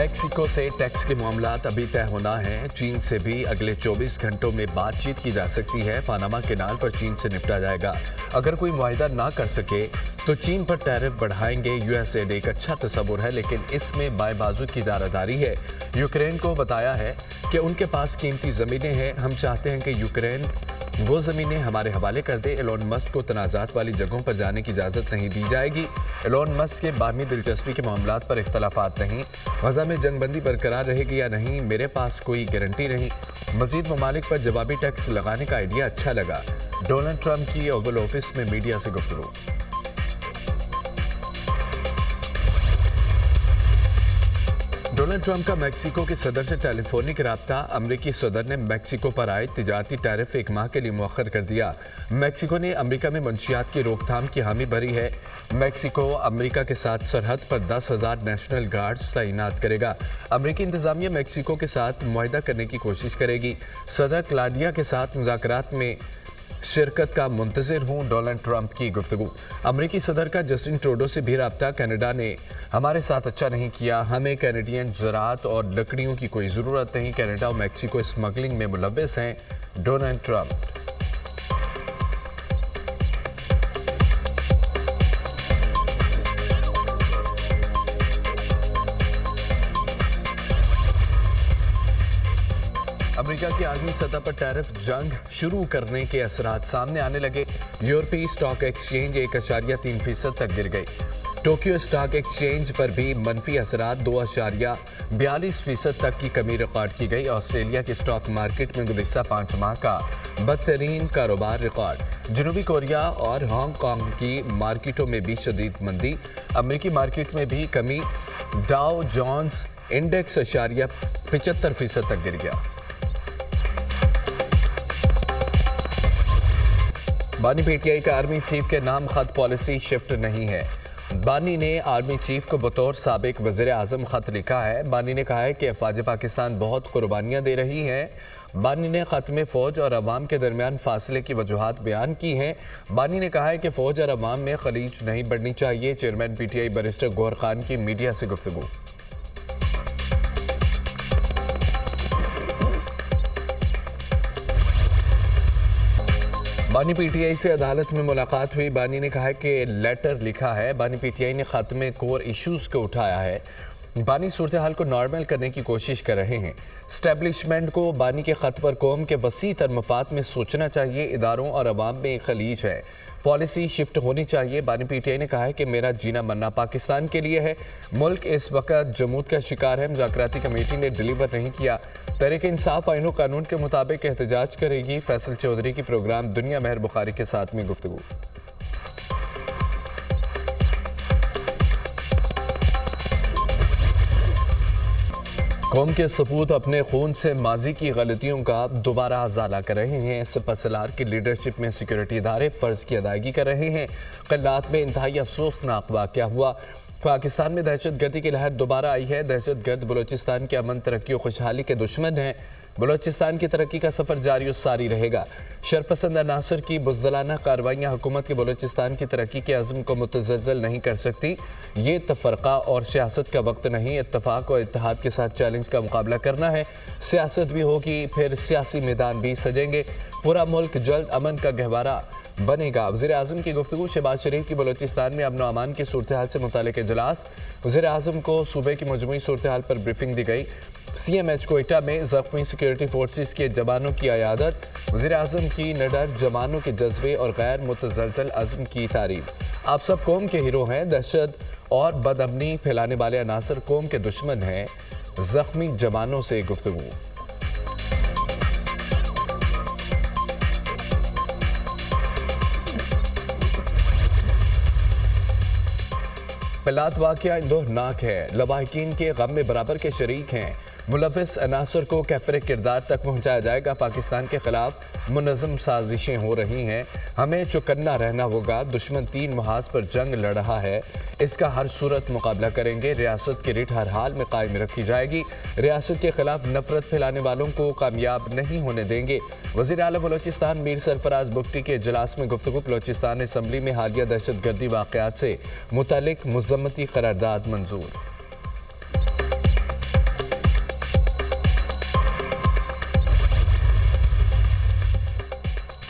Mexico से tax के मामलात अभी तय होना है। चीन से भी अगले 24 घंटों में बातचीत की जा सकती है। पानामा कैनाल पर चीन से निपटा जाएगा। अगर कोई मुआहिदा ना कर सके तो चीन पर टैरिफ बढ़ाएंगे। यूएसएड एक अच्छा तस्वुर है, लेकिन इसमें बाएं बाजू की इजारादारी है। यूक्रेन को बताया है कि उनके पास कीमती ज़मीनें हैं। हम चाहते हैं कि यूक्रेन वो ज़मीनें हमारे हवाले कर दे। एलोन मस्क को तनाज़ात वाली जगहों पर जाने की इजाज़त नहीं दी जाएगी। एलोन मस्क के बाहमी दिलचस्पी के मामलात पर इख्तलाफात नहीं। गजा में जंगबंदी बरकरार रहेगी या नहीं, मेरे पास कोई गारंटी नहीं। मजीद ममालिक पर जवाबी टैक्स लगाने का आइडिया अच्छा लगा। डोनाल्ड ट्रंप की ओवल ऑफिस में मीडिया से गुफ्तगू। डोनाल्ड ट्रंप का मेक्सिको के सदर से टेलीफोनिक रब्ता। अमरीकी सदर ने मेक्सिको पर आए तिजारती टैरिफ 1 माह के लिए मुअख्खर कर दिया। मेक्सिको ने अमरीका में मंशियात की रोकथाम की हामी भरी है। मेक्सिको अमरीका के साथ सरहद पर 10,000 नेशनल गार्ड्स तैनात करेगा। अमरीकी इंतजामिया मेक्सिको के साथ मुआहिदा करने की कोशिश करेगी। सदर क्लाडिया के साथ मुज़ाकरात में शिरकत का मुंतज़िर हूँ। डोनाल्ड ट्रंप की गुफ्तगू। अमरीकी सदर का जस्टिन ट्रूडो से भी रब्ता। कनाडा ने हमारे साथ अच्छा नहीं किया। हमें कैनेडियन ज़राअत और लकड़ियों की कोई ज़रूरत नहीं। कनाडा और मेक्सिको स्मगलिंग में मुलव्वस हैं। Donald Trump. अमेरिका की आलमी सतह पर टैरिफ जंग शुरू करने के असरात सामने आने लगे। यूरोपीय स्टॉक एक्सचेंज 1.3% तक गिर गई। टोक्यो स्टॉक एक्सचेंज पर भी मनफी असरात 2.42% तक की कमी रिकॉर्ड की गई। ऑस्ट्रेलिया के स्टॉक मार्केट में गुज़िश्ता 5 माह का बदतरीन कारोबार रिकॉर्ड। जनूबी कोरिया और हांगकांग की मार्केटों में भी शदीद मंदी। अमेरिकी मार्केट में भी कमी। डाउ जोन्स इंडेक्स 75% तक गिर गया। बानी पीटीआई का आर्मी चीफ के नाम खत पॉलिसी शिफ्ट नहीं है। बानी ने आर्मी चीफ को बतौर साबिक वज़ीर आज़म खत लिखा है। बानी ने कहा है कि अफ़वाज पाकिस्तान बहुत कुर्बानियाँ दे रही हैं। बानी ने खत में फ़ौज और अवाम के दरमियान फासले की वजूहात बयान की हैं। बानी ने कहा है कि फ़ौज और अवाम में खलीज नहीं बढ़नी चाहिए। Chairman PTI barrister Gohar Khan की मीडिया से गुफ्तगू। बानी पीटीआई से अदालत में मुलाकात हुई। बानी ने कहा कि लेटर लिखा है। बानी पीटीआई ने खत में कोर इश्यूज़ को उठाया है। बानी सूरत हाल को नॉर्मल करने की कोशिश कर रहे हैं। स्टैब्लिशमेंट को बानी के खत पर कौम के वसी तर मफाद में सोचना चाहिए। इदारों और अवाम में खलीज है, पॉलिसी शिफ्ट होनी चाहिए। बानी पीटीआई ने कहा है कि मेरा जीना मरना पाकिस्तान के लिए है। मुल्क इस वक्त जमूद का शिकार है। मुज़ाकराती कमेटी ने डिलीवर नहीं किया। तहरीक इंसाफ आईन कानून के मुताबिक एहतजाज करेगी। फैसल चौधरी की प्रोग्राम दुनिया महर बुखारी के साथ में गुफ्तगू। कौम के सपूत अपने खून से माजी की गलतियों का दोबारा अजाला कर रहे हैं। सपसलार की लीडरशिप में सिक्योरिटी इदारे फ़र्ज की अदायगी कर रहे हैं। क़िल्लात में इंतहाई अफसोसनाक वाक़या हुआ। पाकिस्तान में दहशत गर्दी की लहर दोबारा आई है। दहशत गर्द बलोचिस्तान के अमन, तरक्की और खुशहाली के दुश्मन हैं। बलोचिस्तान की तरक्की का सफ़र जारी और सारी रहेगा। शरपसंद अनासर की बुज़दिलाना कार्रवाइयाँ हुकूमत के बलोचिस्तान की तरक्की के अज़्म को मुतज़्ज़ल नहीं कर सकती। ये तफ़रक़ा और सियासत का वक्त नहीं। इत्तफ़ाक़ और इत्तेहाद के साथ चैलेंज का मुकाबला करना है। सियासत भी होगी, फिर सियासी मैदान भी सजेंगे। पूरा मुल्क जल्द अमन का गहवारा बनेगा। वज़ीर आज़म की गुफ्तगू। शहबाज शरीफ की बलोचिस्तान में अमन अमान की सूरत हाल से मुतालिक इजलास। वज़ीर आज़म को सूबे की मजमूई सूरत हाल पर ब्रीफिंग दी गई। CMH कोयटा में ज़ख्मी सिक्योरिटी फोर्सेस के जवानों की अयादत। वज़ीर आज़म की निडर जवानों के जज्बे और गैर मुतज़लज़ल अज़्म की तारीफ। आप सब कौम के हीरो हैं। दहशत और बदअमनी फैलाने वाले अनासर कौम के दुश्मन हैं। ज़ख्मी जवानों से गुफ्तगू। पलात वाक़या इंदोहनाक है। लवाहिकीन के गम में बराबर के शरीक हैं। मुलव्वस अनासर को कैफर किरदार तक पहुँचाया जाएगा। पाकिस्तान के खिलाफ मुनज़्ज़म साजिशें हो रही हैं। हमें चौकन्ना रहना होगा। दुश्मन 3 महाज पर जंग लड़ रहा है। इसका हर सूरत मुकाबला करेंगे। रियासत की रिट हर हाल में कायम रखी जाएगी। रियासत के खिलाफ नफरत फैलाने वालों को कामयाब नहीं होने देंगे। वज़ीर आला बलोचिस्तान मीर सरफराज बुगटी के इजलास में गुफ्तगू। बलोचिस्तान असम्बली में हालिया दहशत गर्दी वाक़यात से मुतालिक मुज़म्मती करारदाद मंजूर।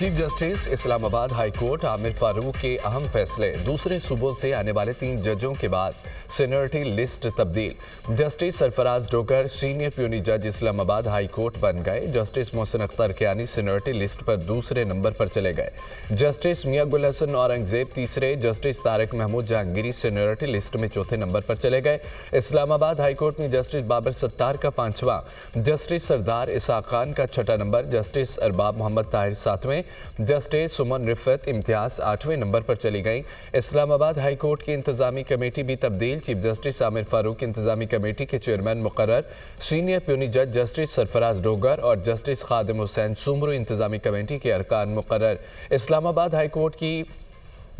Chief justice Islamabad high court Aamir Farooq के अहम फैसले। दूसरे सूबों से आने वाले 3 जजों के बाद सीनियरिटी लिस्ट तब्दील। Justice Sarfraz Dogar senior puisne जज इस्लामाबाद हाई कोर्ट बन गए। Justice Mohsin Akhtar Kayani seniority list पर दूसरे नंबर पर चले गए। जस्टिस मियां गुल हसन औरंगजेब तीसरे, justice Tariq Mahmood Jahangiri seniority list में चौथे नंबर पर चले गए। इस्लामाबाद हाई कोर्ट में जस्टिस बाबर सत्तार का 5वां, जस्टिस सरदार इसाक खान का 6ठा नंबर, जस्टिस अरबाब मोहम्मद ताहिर 7वें, जस्टिस सुमन रिफत इम्तियाज 8वें नंबर पर चली गई। इस्लामाबाद हाई कोर्ट की इंतजामी कमेटी भी तब्दील। चीफ जस्टिस आमिर फारूक इंतजामी कमेटी के चेयरमैन मुकर्रर, सीनियर प्यूनी जज जस्टिस सरफराज डोगर और जस्टिस खादिम हुसैन सुमरू इंतजामी कमेटी के अरकान मुकर्रर। इस्लामाबाद हाई कोर्ट की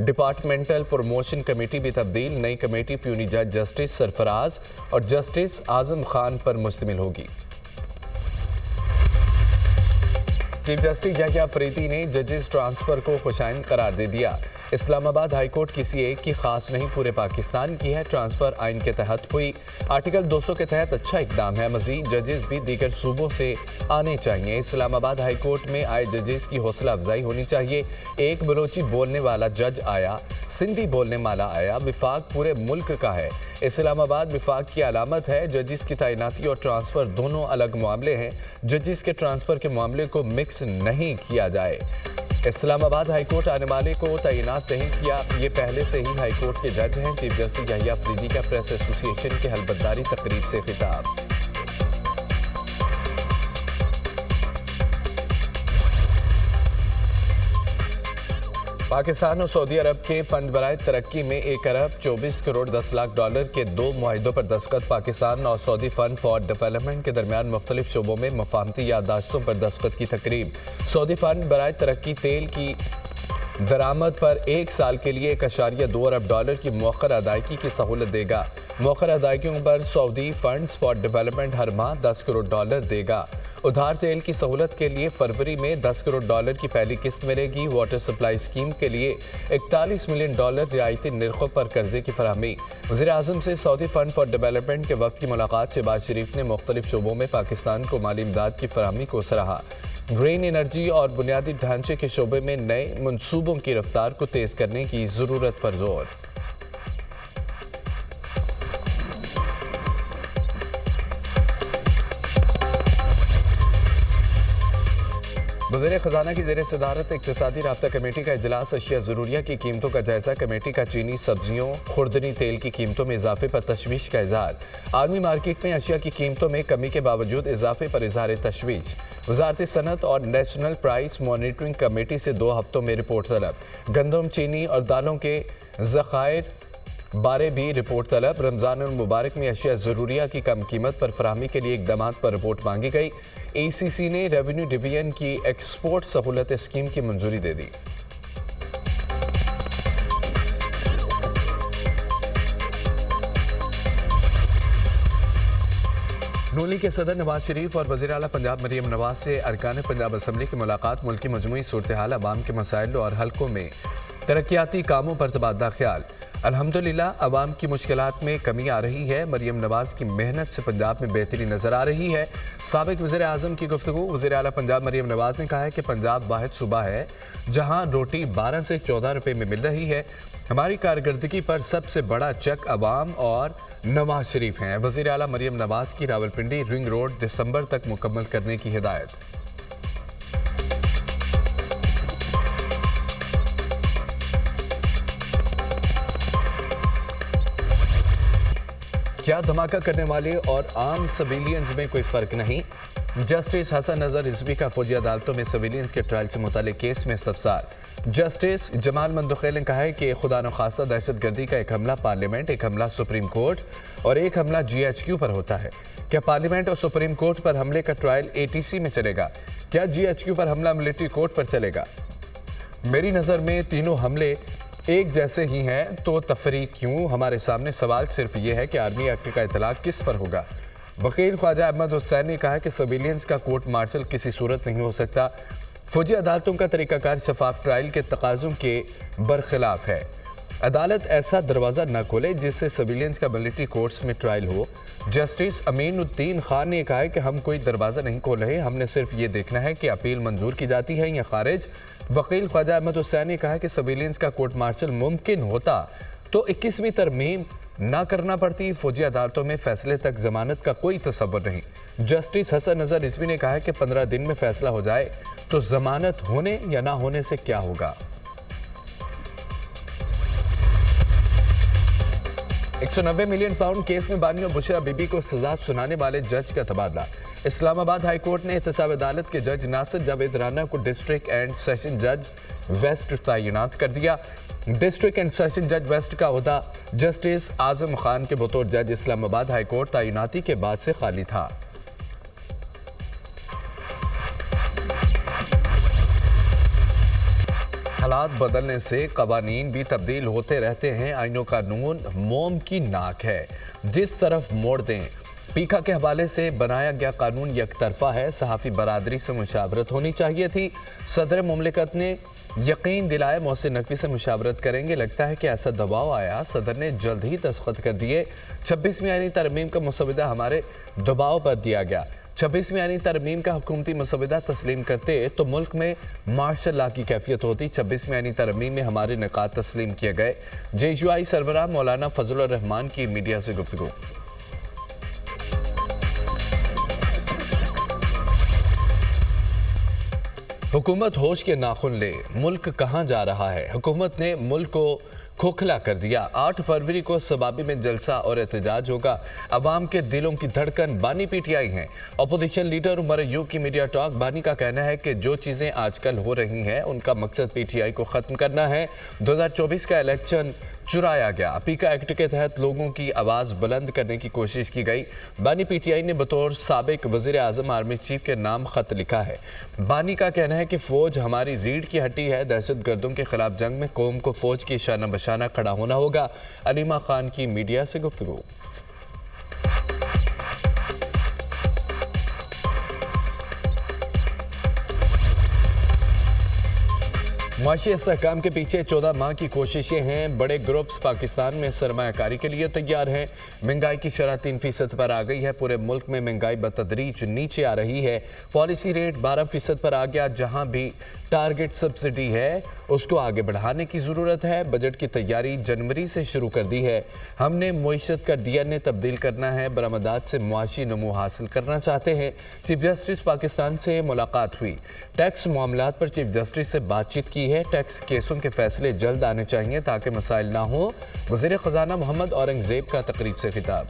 डिपार्टमेंटल प्रमोशन कमेटी भी तब्दील। नई कमेटी प्यूनी जज जस्टिस सरफराज और जस्टिस आजम खान पर मुश्तमिल होगी। चीफ जस्टिस याह्या अफरीदी ने जजेस ट्रांसफर को खुशाइन करार दे दिया। इस्लामाबाद हाई कोर्ट किसी एक की खास नहीं, पूरे पाकिस्तान की है। ट्रांसफर आइन के तहत हुई। आर्टिकल 200 के तहत अच्छा इकदाम है। मजीद जजेस भी दीगर सूबों से आने चाहिए। इस्लामाबाद हाई कोर्ट में आए जजेस की हौसला अफजाई होनी चाहिए। एक बलोची बोलने वाला जज आया, सिंधी बोलने वाला आया। विफाक पूरे मुल्क का है। इस्लामाबाद विफाक की अलामत है। जजेस की तैनाती और ट्रांसफ़र दोनों अलग मामले हैं। जजेस के ट्रांसफ़र के मामले को मिक्स नहीं किया जाए। इस्लामाबाद हाई कोर्ट आने वाले को तैनात नहीं किया, ये पहले से ही हाई कोर्ट के जज हैं। चीफ जस्टिस याह्या अफरीदी का प्रेस एसोसिएशन के हलबतदारी तकरीब से खिताब। पाकिस्तान और सऊदी अरब के फंड बराए तरक्की में 1 अरब 24 करोड़ 10 लाख डॉलर के 2 मुआहिदों पर दस्तखत। पाकिस्तान और सऊदी फंड फॉर डेवलपमेंट के दरमियान मुख्तलिफ शोबों में मफाहमती याददाश्तों पर दस्तखत की तकरीब। सऊदी फंड बराए तरक्की तेल की दरामद पर 1 साल के लिए 1.2 अरब डॉलर की मौखर अदायगी की सहूलत देगा। मौखर अदायगियों पर सऊदी फंड्स फॉर डेवलपमेंट हर माह 10 करोड़ डॉलर देगा। उधार तेल की सहूलत के लिए फरवरी में 10 करोड़ डॉलर की पहली किस्त मिलेगी। वाटर सप्लाई स्कीम के लिए 41 मिलियन डॉलर रियायती निर्खों पर कर्जे की फराहमी। वज़ीर आज़म से सऊदी फंड फॉर डेवलपमेंट के वक्त की मुलाकात। शहबाज शरीफ ने मुख्तलिफ शोबों में पाकिस्तान को माली इमदाद की फराहमी को सराहा। ग्रीन एनर्जी और बुनियादी ढांचे के शोबे में नए मनसूबों की रफ्तार को तेज करने की ज़रूरत पर जोर। वज़ीर ख़जाना की ज़ेर सदारत इक़्तिसादी राब्ता कमेटी का इजलास। अशिया ज़रूरिया की कीमतों का जायज़ा। कमेटी का चीनी, सब्जियों, खुर्दनी तेल की कीमतों में इजाफे पर तशवीश का इजहार। आलमी मार्केट में अशिया की कीमतों में कमी के बावजूद इजाफे पर इजहार तशवीश। वज़ारत सनत और नेशनल प्राइस मॉनिटरिंग कमेटी से 2 हफ्तों में रिपोर्ट तलब। गंदम, चीनी और दालों के ज़खायर बारे भी रिपोर्ट तलब। रमज़ान मुबारक में अशिया ज़रूरिया की कम कीमत पर फराहमी के लिए इक़दामात पर रिपोर्ट मांगी गई। ACC ने रेवेन्यू डिवीजन की एक्सपोर्ट सहूलत स्कीम की मंजूरी दे दी। नूली के सदर नवाज शरीफ और वज़ीर आला पंजाब मरियम नवाज से अरकान पंजाब असम्बली की मुलाकात। मुल्क की मजमूई सूरत हाल, अवाम के मसाइल और हल्कों में तरक्याती कामों पर तबादला ख्याल। अल्हम्दुलिल्लाह अवाम की मुश्किलात में कमी आ रही है। मरियम नवाज की मेहनत से पंजाब में बेहतरी नजर आ रही है। साबिक वज़ीर आज़म की गुफ्तगू। वज़ीर आला पंजाब मरियम नवाज ने कहा है कि पंजाब वाहिद सूबा है जहां रोटी 12 से 14 रुपए में मिल रही है। हमारी कारकर्दगी पर सबसे बड़ा चेक अवाम और नवाज शरीफ हैं। वज़ीर आला मरियम नवाज की रावलपिंडी रिंग रोड दिसंबर तक मुकम्मल करने की हिदायत। क्या धमाका करने वाले और आम सिविलियंस में कोई फर्क नहीं। जस्टिस हसन नजर रिजवी का फौजी अदालतों में सिविलियंस के ट्रायल से मुतालिक केस में इस्तफसार। जस्टिस जमाल मंदुखेल ने कहा है कि खुदा न खास्ता दहशतगर्दी का एक हमला पार्लियामेंट, एक हमला सुप्रीम कोर्ट और एक हमला GHQ पर होता है। क्या पार्लियामेंट और सुप्रीम कोर्ट पर हमले का ट्रायल ATC में चलेगा? क्या GHQ पर हमला मिलिट्री कोर्ट पर चलेगा? मेरी नज़र में तीनों हमले एक जैसे ही हैं, तो तफरीक क्यों? हमारे सामने सवाल सिर्फ ये है कि आर्मी एक्ट का इतलाक किस पर होगा। वकील ख्वाजा अहमद हुसैन ने कहा कि सिविलियंस का कोर्ट मार्शल किसी सूरत नहीं हो सकता। फौजी अदालतों का तरीकाकार शफाफ ट्रायल के तकाज़ों के बरखिलाफ है। अदालत ऐसा दरवाज़ा न खोले जिससे सिविलियंस का मिलिट्री कोर्ट्स में ट्रायल हो। जस्टिस अमीनुद्दीन खान ने कहा है कि हम कोई दरवाज़ा नहीं खोल रहे, हमने सिर्फ ये देखना है कि अपील मंजूर की जाती है या खारिज। वकील ख्वाजा अहमद हुसैन ने कहा कि सर्विलेंस का कोर्ट मार्शल मुमकिन होता तो 21वीं तरमीम ना करना पड़ती। फौजी अदालतों में फैसले तक जमानत का कोई तसव्वुर नहीं। जस्टिस हसन नजर रिजवी ने कहा कि 15 दिन में फैसला हो जाए तो जमानत होने या ना होने से क्या होगा। 190 मिलियन पाउंड केस में बानी और बुशरा बीबी को सजा सुनाने वाले जज का तबादला। इस्लामाबाद हाई कोर्ट ने एहतसाब अदालत के जज नासिर जावेद राना को डिस्ट्रिक्ट एंड सेशन जज वेस्ट तैनात कर दिया। डिस्ट्रिक्ट एंड सेशन जज वेस्ट का ओहदा जस्टिस आजम खान के बतौर जज इस्लामाबाद हाई कोर्ट तैनाती के बाद से खाली था। हालात बदलने से कवानीन भी तब्दील होते रहते हैं। आईनो कानून मोम की नाक है, जिस तरफ मोड़ दें। पीका के हवाले से बनाया गया कानून यकतरफा है। सहाफ़ी बरादरी से मुशावरत होनी चाहिए थी। सदर मुमलिकत ने यकीन दिलाया मोहसिन नकवी से मुशावरत करेंगे। लगता है कि ऐसा दबाव आया, सदर ने जल्द ही दस्तखत कर दिए। 26वीं आईनी तरमीम का मुसविदा हमारे दबाव पर दिया गया। 26वीं आईनी तरमीम का हुकूमती मसविदा तस्लीम करते तो मुल्क में मार्शल लॉ की कैफियत होती। 26वीं आईनी तरमीम में हमारे निकात तस्लीम किए गए। JUI सरबराह मौलाना फजल रहमान की मीडिया से गुफ्तगू। हुकूमत होश के नाखुन ले, मुल्क कहाँ जा रहा है। हुकूमत ने मुल्क को खोखला कर दिया। 8 फरवरी को सबाबी में जलसा और एहतजाज होगा। अवाम के दिलों की धड़कन बानी PTI हैं। अपोजिशन लीडर उमर अय्यूब की मीडिया टॉक। बानी का कहना है कि जो चीज़ें आजकल हो रही हैं उनका मकसद PTI को ख़त्म करना है। 2024 का इलेक्शन चुराया गया। पीका एक्ट के तहत लोगों की आवाज़ बुलंद करने की कोशिश की गई। बानी PTI ने बतौर साबिक वज़ीर आज़म आर्मी चीफ के नाम ख़त लिखा है। बानी का कहना है कि फ़ौज हमारी रीढ़ की हड्डी है। दहशत गर्दों के खिलाफ जंग में कौम को फ़ौज की शाना बशाना खड़ा होना होगा। अलीमा खान की मीडिया से गुफ्तगू। माशी इस्तेहकाम के पीछे 14 माह की कोशिशें हैं। बड़े ग्रुप्स पाकिस्तान में सरमायाकारी के लिए तैयार हैं। महंगाई की शरह 3% पर आ गई है। पूरे मुल्क में महंगाई बतदरीज नीचे आ रही है। पॉलिसी रेट 12% पर आ गया। जहां भी टारगेट सब्सिडी है उसको आगे बढ़ाने की ज़रूरत है। बजट की तैयारी जनवरी से शुरू कर दी है। हमने मईशत का DNA तब्दील करना है। बरामदात से मुआशी नमू हासिल करना चाहते हैं। चीफ जस्टिस पाकिस्तान से मुलाकात हुई। टैक्स मामलात पर चीफ जस्टिस से बातचीत की है। टैक्स केसों के फैसले जल्द आने चाहिए ताकि मसाइल ना हो। वज़ीर ख़ज़ाना मोहम्मद औरंगज़ेब का तकरीब से खिताब।